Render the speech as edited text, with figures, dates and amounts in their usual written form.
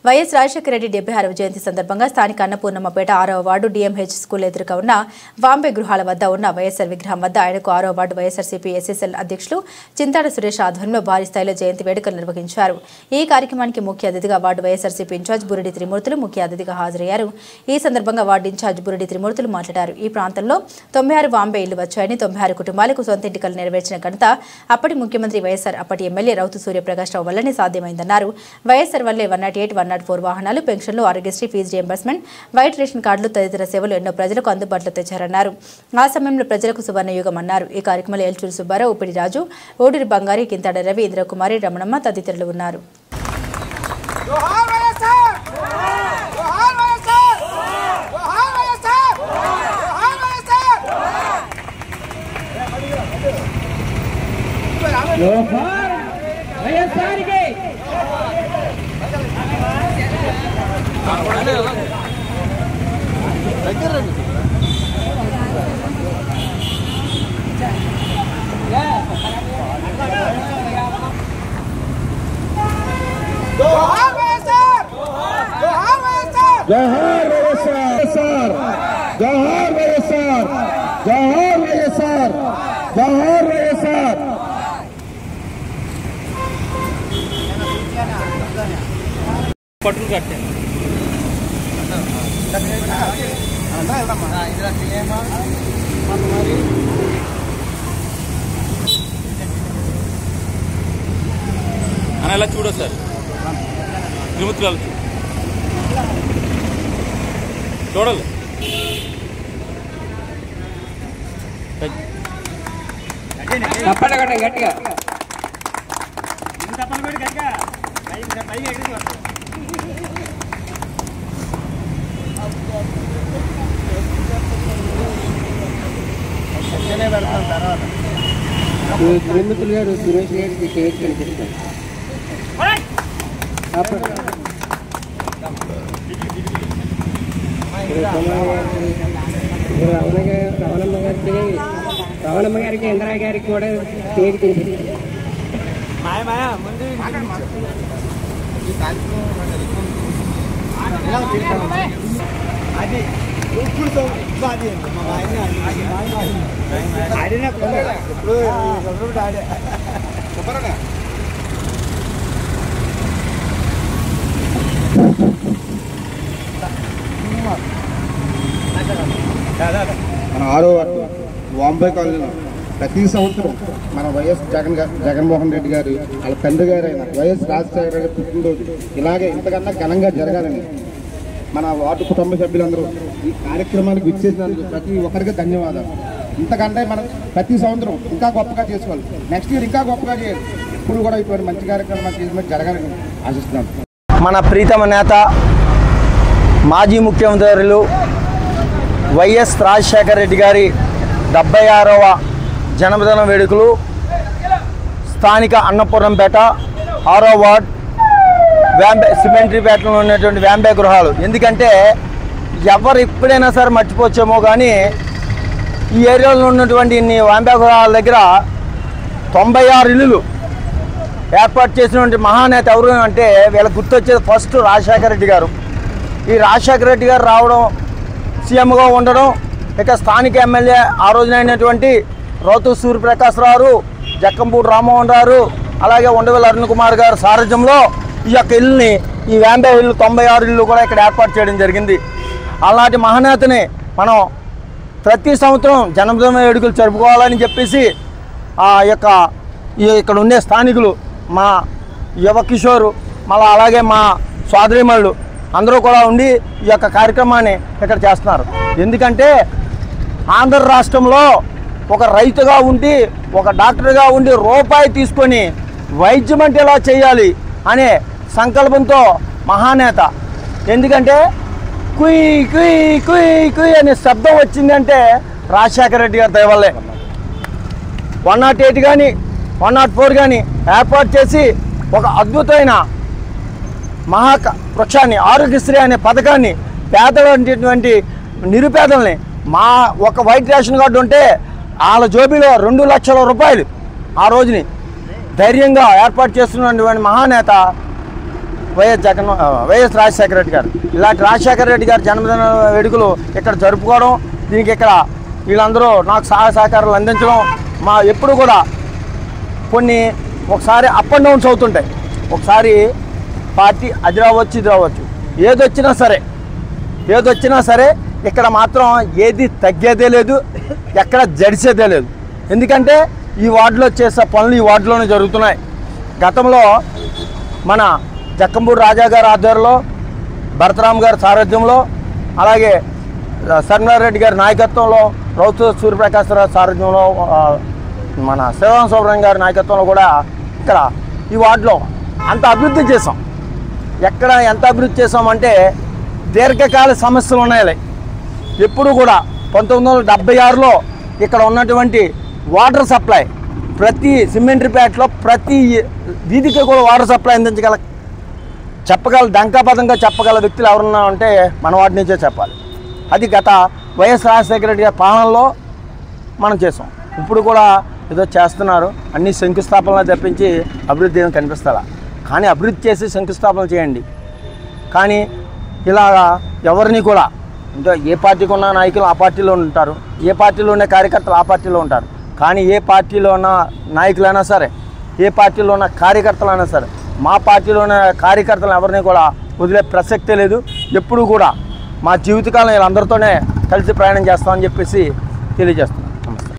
YS Rajasekhara Reddy 76వ జయంతి సందర్భంగా స్థానిక అన్నపూర్ణమ్మపేట 6వ వార్డు డిఎంహెచ్ స్కూల్ ఎదురుగా ఉన్న వాంబే గృహాల వద్ద ఉన్న వైఎస్ఆర్ విగ్రహం వద్ద ఆయనకు 6వ వార్డు వైఎస్ఆర్సీపీ ఎస్ఎస్ఎల్ అధ్యక్షులు చింతాడ సురేష్ ఆధ్వర్యంలో భారీ స్థాయిలో జయంతి వేడుకలు నిర్వహించారు. ఈ కార్యక్రమానికి ముఖ్య అతిథిగా వార్డు వైఎస్ఆర్సీపీ ఇన్ఛార్జ్ బురిడి త్రిమూర్తులు ముఖ్య అతిథిగా హాజరయ్యారు. ఈ సందర్భంగా వార్డు ఇన్ఛార్జ్ బురిడి త్రిమూర్తులు మాట్లాడారు. ఈ ప్రాంతంలో 96 వాంబే ఇళ్లు వచ్చాయని 96 కుటుంబాలకు సొంత ఇంటికలు నెరవేర్చిన ఘనత అప్పటి ముఖ్యమంత్రి వైఎస్ఆర్ అప్పటి ఎమ్మెల్యే రౌతు సూర్యప్రకాష్ రావు వల్లనే సాధ్యమైందన్నారు. వైఎస్ఆర్ వల్లే 108, 104 వాహనాలు, పెన్షన్లు, Aarogyasri, fee reimbursement, white ration కార్డులు తదితర సేవలు ఎన్నో ప్రజలకు అందుబాటులో తెచ్చారన్నారు. ఆ సమయంలో ప్రజలకు సువర్ణయుగం అన్నారు. ఈ కార్యక్రమంలో ఎల్చూరు సుబ్బారావు, ఉప్పిడి రాజు, ఓడూరి బంగారి, కింతాడ రవి, ఇంద్రకుమారి, రమణమ్మ తదితరులు ఉన్నారు. पटू करते हैं अना चूड़ सर त्रिमूर्ति चूड़ल गट्टिगा త్రిమూర్తులు గారు సురేష్ గారికి కేక్ కనిపిస్తారు. రవణమ్మ గారికి ఇందిరా గారికి కూడా కేక్ తినిపిస్తారు. అది మన 6వ వార్డు వాంబే కాలనీలో ప్రతి సంవత్సరం మన వైఎస్ జగన్మోహన్ రెడ్డి గారు వాళ్ళ తండ్రి గారు అయిన వైఎస్ రాజశేఖర గారి పుట్టినరోజు ఇలాగే ఇంతకన్నా ఘనంగా జరగాలని మన వార్డు కుటుంబ సభ్యులందరూ ఈ కార్యక్రమానికి విచ్చేసినందుకు ప్రతి ఒక్కరికి ధన్యవాదాలు. ఇంతకంటే మనం ప్రతి సంవత్సరం ఇంకా గొప్పగా చేసుకోవాలి. నెక్స్ట్ ఇయర్ ఇంకా గొప్పగా చేయాలి. ఇప్పుడు కూడా ఇటువంటి మంచి కార్యక్రమాలు చేసినట్టు జరగాలని ఆశిస్తున్నాను. మన ప్రీతమ నేత మాజీ ముఖ్యమంత్రులు వైఎస్ రాజశేఖర రెడ్డి గారి 76వ జన్మదిన వేడుకలు స్థానిక అన్నపూర్ణంపేట 6వ వార్డ్ సిమెంటరీపేటలో ఉన్నటువంటి వాంబే గృహాలు. ఎందుకంటే ఎవరు ఎప్పుడైనా సరే మర్చిపోవచ్చేమో కానీ ఈ ఏరియాలో ఉన్నటువంటి ఇన్ని వాంబే గృహాల దగ్గర 96 ఇల్లులు ఏర్పాటు చేసినటువంటి మహానేత ఎవరు అంటే వీళ్ళకి గుర్తొచ్చేది ఫస్ట్ రాజశేఖర రెడ్డి గారు. ఈ రాజశేఖర రెడ్డి గారు రావడం, సీఎంగా ఉండడం, ఇక స్థానిక ఎమ్మెల్యే ఆ రోజున అయినటువంటి రౌతు సూర్యప్రకాష్ రావు, జక్కంపూడి రామ్మోహన్ రావు, అలాగే ఉండవల్లి అరుణ్ కుమార్ గారు సారథ్యంలో ఈ యొక్క ఇల్లుని, ఈ వాంబే ఇల్లు 96 ఇల్లు కూడా ఇక్కడ ఏర్పాటు చేయడం జరిగింది. అలాంటి మహానేతని మనం ప్రతి సంవత్సరం జన్మదిన వేడుకలు జరుపుకోవాలని చెప్పేసి ఆ యొక్క ఇక్కడ ఉండే స్థానికులు, మా యువ కిషోరు, మళ్ళీ అలాగే మా సోదరీమణులు అందరూ కూడా ఉండి ఈ యొక్క కార్యక్రమాన్ని ఇక్కడ చేస్తున్నారు. ఎందుకంటే ఆంధ్ర రాష్ట్రంలో ఒక రైతుగా ఉండి, ఒక డాక్టర్గా ఉండి రూపాయి తీసుకొని వైద్యం అంటే ఎలా చేయాలి అనే సంకల్పంతో మహానేత. ఎందుకంటే కుయ్ కుయ్ కుయ్ కుయ్ అనే శబ్దం వచ్చిందంటే రాజశేఖర రెడ్డి గారి దయ వల్లే. 108 కానీ 104 కానీ ఏర్పాటు చేసి ఒక అద్భుతమైన వృక్షాన్ని, ఆరోగ్యశ్రీ అనే పథకాన్ని పేదటువంటి నిరుపేదల్ని, మా ఒక వైట్ రేషన్ కార్డు ఉంటే వాళ్ళ జోబీలో 2 లక్షల రూపాయలు ఆ రోజుని ధైర్యంగా ఏర్పాటు చేస్తున్నటువంటి మహానేత వైఎస్ రాజశేఖర రెడ్డి గారు. ఇలాంటి రాజశేఖర రెడ్డి గారు జన్మదిన వేడుకలు ఇక్కడ జరుపుకోవడం, దీనికి ఇక్కడ వీళ్ళందరూ నాకు సహాయ సహకారాలు అందించడం, మా ఎప్పుడు కూడా కొన్ని ఒకసారి అప్ అండ్ డౌన్స్ అవుతుంటాయి. ఒకసారి పార్టీ అది రావచ్చు ఇది రావచ్చు, ఏదొచ్చినా సరే ఇక్కడ మాత్రం ఏది తగ్గేదే లేదు, ఎక్కడ జడిసేదే లేదు. ఎందుకంటే ఈ వార్డులో చేసే పనులు ఈ వార్డులోనే జరుగుతున్నాయి. గతంలో మన జక్కంపూడి రాజా గారి ఆధ్వర్యంలో, భరతరామ్ గారి సారథ్యంలో, అలాగే సర్నారెడ్డి గారి నాయకత్వంలో, రౌతు సూర్యప్రకాశరావు సారథ్యంలో, మన శ్రీరామ సుబ్రహ్మణ్యం గారి నాయకత్వంలో కూడా ఇక్కడ ఈ వార్డులో అంత అభివృద్ధి చేసాం. ఎక్కడ ఎంత అభివృద్ధి చేసామంటే దీర్ఘకాల సమస్యలు ఉన్నాయి. ఎప్పుడు కూడా 1976లో ఇక్కడ ఉన్నటువంటి వాటర్ సప్లై ప్రతి సిమెంట్రీపేటలో ప్రతి వీధికి కూడా వాటర్ సప్లై అందించగల డంకాపదంగా చెప్పగల వ్యక్తులు ఎవరున్నా అంటే మన వాటి నుంచే చెప్పాలి. అది గత వైఎస్ రాజశేఖర రెడ్డి గారి పాలనలో మనం చేసాం. ఇప్పుడు కూడా ఏదో చేస్తున్నారు, అన్ని శంకుస్థాపనలు తప్పించి అభివృద్ధి ఏమి కనిపిస్తా. కానీ అభివృద్ధి చేసి శంకుస్థాపన చేయండి. కానీ ఇలాగా ఎవరిని కూడా అంటే ఏ పార్టీకి ఉన్న నాయకులు ఆ పార్టీలో ఉంటారు, ఏ పార్టీలో ఉన్న కార్యకర్తలు ఆ పార్టీలో ఉంటారు. కానీ ఏ పార్టీలో ఉన్న నాయకులైనా సరే, ఏ పార్టీలో ఉన్న కార్యకర్తలైనా సరే, మా పార్టీలో ఉన్న కార్యకర్తలు ఎవరిని కూడా వదిలే ప్రసక్తే లేదు. ఎప్పుడు కూడా మా జీవితకాలం వీళ్ళందరితోనే కలిసి ప్రయాణం చేస్తామని చెప్పేసి తెలియజేస్తున్నాం.